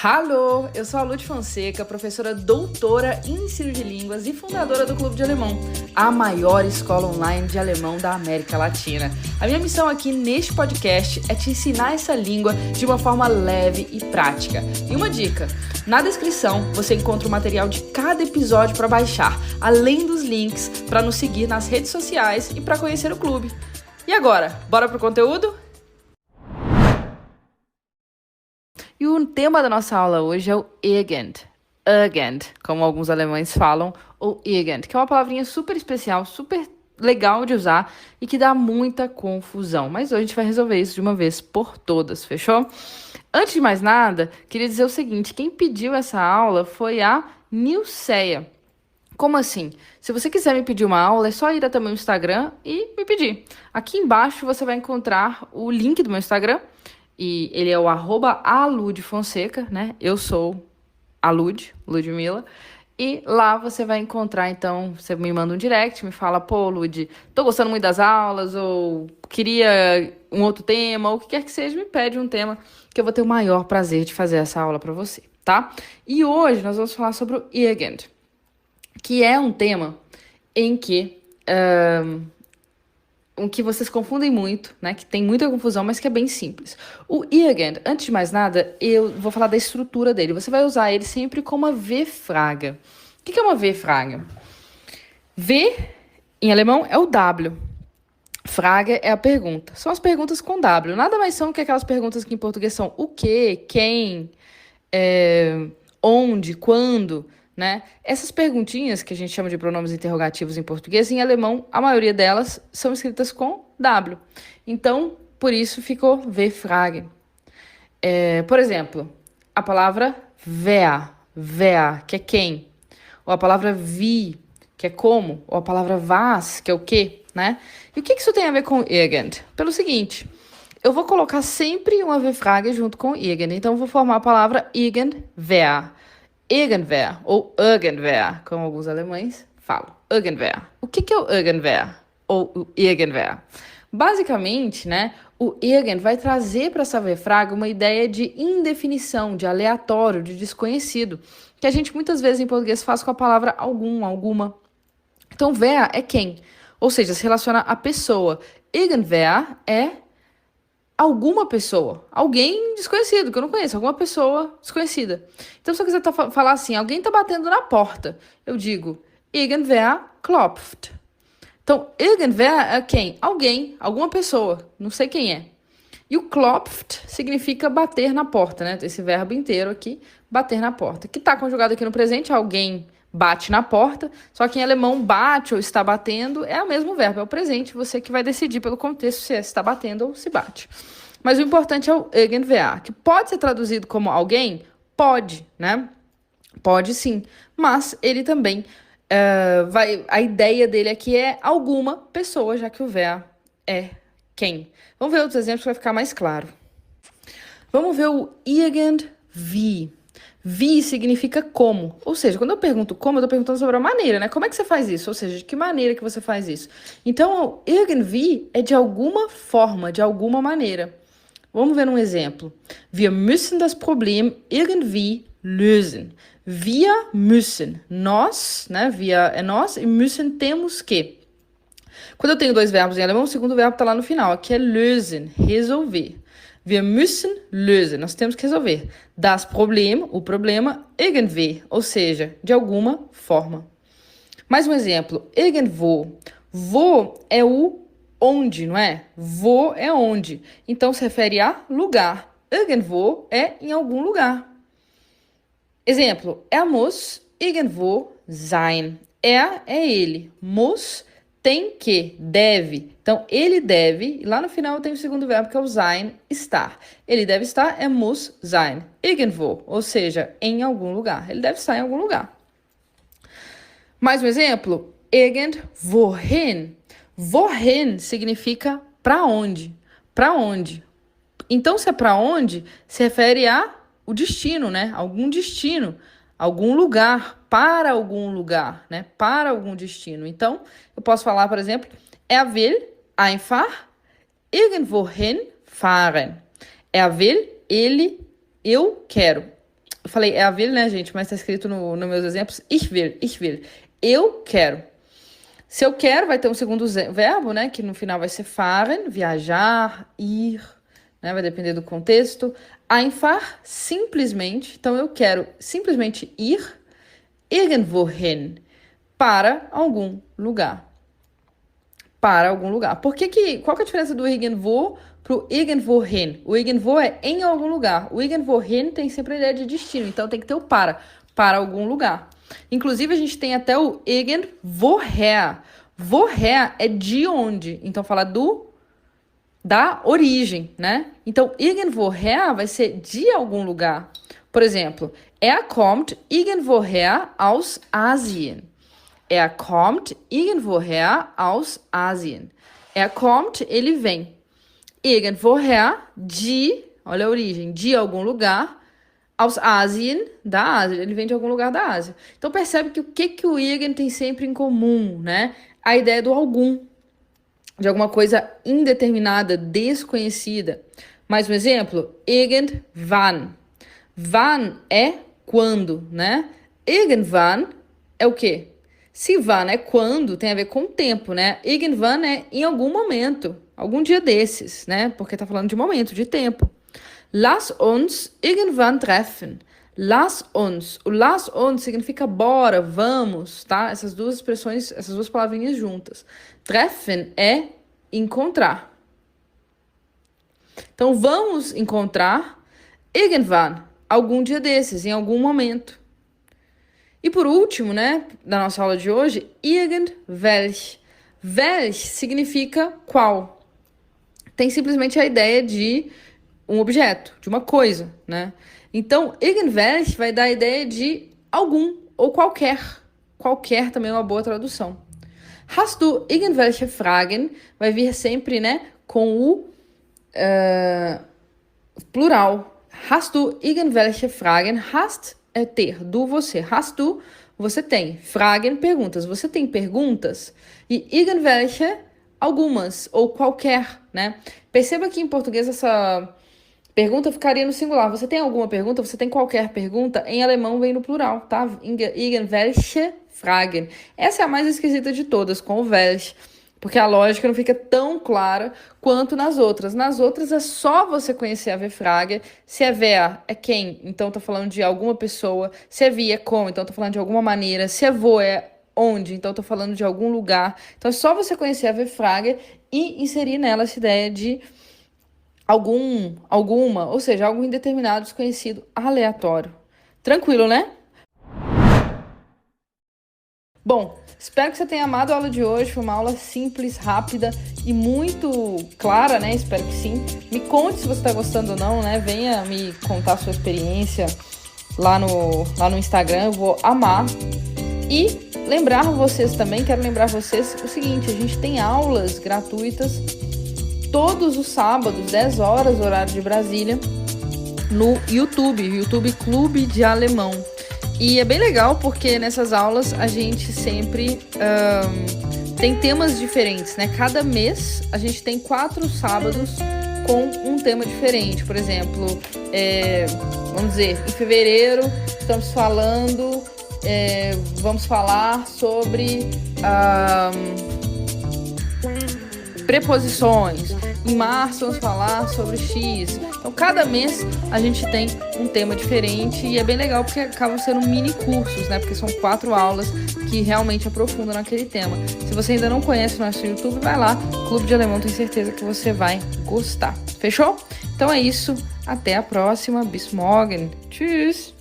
Alô, eu sou a Lud Fonseca, professora doutora em ensino de línguas e fundadora do Clube de Alemão, a maior escola online de alemão da América Latina. A minha missão aqui neste podcast é te ensinar essa língua de uma forma leve e prática. E uma dica, na descrição você encontra o material de cada episódio para baixar, além dos links para nos seguir nas redes sociais e para conhecer o clube. E agora, bora pro conteúdo? E o tema da nossa aula hoje é o Irgend, como alguns alemães falam, ou Irgend, que é uma palavrinha super especial, super legal de usar e que dá muita confusão. Mas hoje a gente vai resolver isso de uma vez por todas, fechou? Antes de mais nada, queria dizer o seguinte, quem pediu essa aula foi a Nilceia. Como assim? Se você quiser me pedir uma aula, é só ir até meu Instagram e me pedir. Aqui embaixo você vai encontrar o link do meu Instagram, e ele é o @aludfonseca, né? Eu sou a Ludmilla. E lá você vai encontrar, então, você me manda um direct, me fala, pô, Lud, tô gostando muito das aulas, ou queria um outro tema, ou o que quer que seja, me pede um tema que eu vou ter o maior prazer de fazer essa aula pra você, tá? E hoje nós vamos falar sobre o Irgend, que é um tema em que vocês confundem muito, né? Que tem muita confusão, mas que é bem simples. O Irgend, antes de mais nada, eu vou falar da estrutura dele. Você vai usar ele sempre como uma V-Frage. O que é uma V-Frage? V, em alemão, é o W. Frage é a pergunta. São as perguntas com W. Nada mais são que aquelas perguntas que em português são o quê, quem, onde, quando, né? Essas perguntinhas, que a gente chama de pronomes interrogativos em português, em alemão, a maioria delas são escritas com W. Então, por isso ficou V-Frage. Por exemplo, a palavra wer, que é quem. Ou a palavra wie, que é como. Ou a palavra was, que é o quê, né? E o que isso tem a ver com Irgend? Pelo seguinte, eu vou colocar sempre uma V-Frage junto com Irgend. Então, eu vou formar a palavra Irgendwer. Irgendwer, ou Irgendwer, como alguns alemães falam. Irgendwer. O que é o Irgendwer? Ou o Irgendwer? Basicamente, né, o Irgend vai trazer para essa V-Frage uma ideia de indefinição, de aleatório, de desconhecido, que a gente muitas vezes em português faz com a palavra algum, alguma. Então, wer é quem, ou seja, se relaciona à pessoa. Irgendwer é alguma pessoa, alguém desconhecido, que eu não conheço, alguma pessoa desconhecida. Então, se eu quiser falar assim, alguém tá batendo na porta, eu digo, irgendwer klopft. Então, irgendwer é quem? Alguém, alguma pessoa, não sei quem é. E o klopft significa bater na porta, né? Esse verbo inteiro aqui, bater na porta, que tá conjugado aqui no presente, alguém bate na porta, só que em alemão bate ou está batendo é o mesmo verbo, é o presente, você que vai decidir pelo contexto se está batendo ou se bate. Mas o importante é o irgendwer, que pode ser traduzido como alguém? Pode, né? Pode sim, mas ele também a ideia dele aqui é alguma pessoa, já que o wer é quem. Vamos ver outros exemplos para ficar mais claro. Vamos ver o irgendwie. Wie significa como, ou seja, quando eu pergunto como, eu tô perguntando sobre a maneira, né? Como é que você faz isso? Ou seja, de que maneira que você faz isso? Então, o irgendwie é de alguma forma, de alguma maneira. Vamos ver um exemplo. Wir müssen das Problem irgendwie lösen. Wir müssen. Nós, né? Wir é nós e müssen temos que. Quando eu tenho dois verbos em alemão, o segundo verbo tá lá no final. Aqui é lösen, resolver. Wir müssen lösen, nós temos que resolver. Das Problem, o problema, irgendwie, ou seja, de alguma forma. Mais um exemplo, irgendwo. Wo é o onde, não é? Wo é onde. Então, se refere a lugar. Irgendwo é em algum lugar. Exemplo, muss irgendwo sein. É ele. Muss tem que, deve. Então, ele deve, e lá no final tem o segundo verbo, que é o sein, estar. Ele deve estar, muss sein. Irgendwo, ou seja, em algum lugar. Ele deve estar em algum lugar. Mais um exemplo, irgendwohin. Wohin significa para onde. Para onde. Então, se é para onde, se refere a o destino, né? Algum destino. Algum lugar, para algum lugar, né? Para algum destino. Então, eu posso falar, por exemplo, will einfach irgendwohin fahren. Will, ele, eu quero. Eu falei, é a will, né, gente? Mas tá escrito nos meus exemplos, ich will, ich will. Eu quero. Se eu quero, vai ter um segundo verbo, né? Que no final vai ser fahren, viajar, ir, né? Vai depender do contexto. Einfach, simplesmente. Então, eu quero simplesmente ir irgendwohin, para algum lugar. Para algum lugar. Qual que é a diferença do irgendwo pro irgendwohin? O irgendwo é em algum lugar. O irgendwohin tem sempre a ideia de destino. Então, tem que ter o para algum lugar. Inclusive, a gente tem até o irgendwoher. Woher é de onde. Então, fala da origem, né? Então, irgendwoher vai ser de algum lugar. Por exemplo, kommt irgendwoher aus Asien. Kommt irgendwoher aus Asien. Kommt, ele vem. Irgendwoher, olha a origem, de algum lugar. Aus Asien, da Ásia. Ele vem de algum lugar da Ásia. Então percebe que o que o irgend tem sempre em comum, né? A ideia do algum, de alguma coisa indeterminada, desconhecida. Mais um exemplo, irgendwann. Wann é quando, né? Irgendwann é o quê? Se wann é quando, tem a ver com o tempo, né? Irgendwann é em algum momento, algum dia desses, né? Porque tá falando de momento, de tempo. Lass uns irgendwann treffen. Lass uns. O lass uns significa bora, vamos, tá? Essas duas expressões, essas duas palavrinhas juntas. Treffen é encontrar. Então, vamos encontrar irgendwann, algum dia desses, em algum momento. E por último, né, da nossa aula de hoje, irgendwelch. Welch significa qual. Tem simplesmente a ideia de um objeto, de uma coisa, né? Então, irgendwelch vai dar a ideia de algum ou qualquer. Qualquer também é uma boa tradução. Hast du irgendwelche Fragen? Vai vir sempre, né, com o plural. Hast du irgendwelche Fragen? Hast é ter, du, você. Hast du, você tem. Fragen, perguntas. Você tem perguntas? E irgendwelche, algumas, ou qualquer, né? Perceba que em português essa pergunta ficaria no singular. Você tem alguma pergunta? Você tem qualquer pergunta? Em alemão vem no plural, tá? Irgendwelche Fragen. Essa é a mais esquisita de todas, com o welch. Porque a lógica não fica tão clara quanto nas outras. Nas outras é só você conhecer a Wer-Frage. Se é wer, é quem, então tô falando de alguma pessoa. Se é wie, é como, então tô falando de alguma maneira. Se é wo, é onde, então tô falando de algum lugar. Então é só você conhecer a Wer-Frage e inserir nela essa ideia de alguma, ou seja, algo indeterminado, desconhecido, aleatório. Tranquilo, né? Bom, espero que você tenha amado a aula de hoje. Foi uma aula simples, rápida e muito clara, né? Espero que sim. Me conte se você tá gostando ou não, né? Venha me contar a sua experiência lá no Instagram. Eu vou amar. E quero lembrar vocês o seguinte, a gente tem aulas gratuitas todos os sábados, 10 horas, horário de Brasília, no YouTube Clube de Alemão. E é bem legal porque nessas aulas a gente sempre tem temas diferentes, né? Cada mês a gente tem 4 sábados com um tema diferente. Por exemplo, vamos dizer, em fevereiro vamos falar sobre preposições. Em março vamos falar sobre X. Então cada mês a gente tem um tema diferente e é bem legal porque acabam sendo mini cursos, né? Porque são 4 aulas que realmente aprofundam naquele tema. Se você ainda não conhece o nosso YouTube, vai lá, Clube de Alemão, tenho certeza que você vai gostar. Fechou? Então é isso, até a próxima. Bis morgen. Tschüss!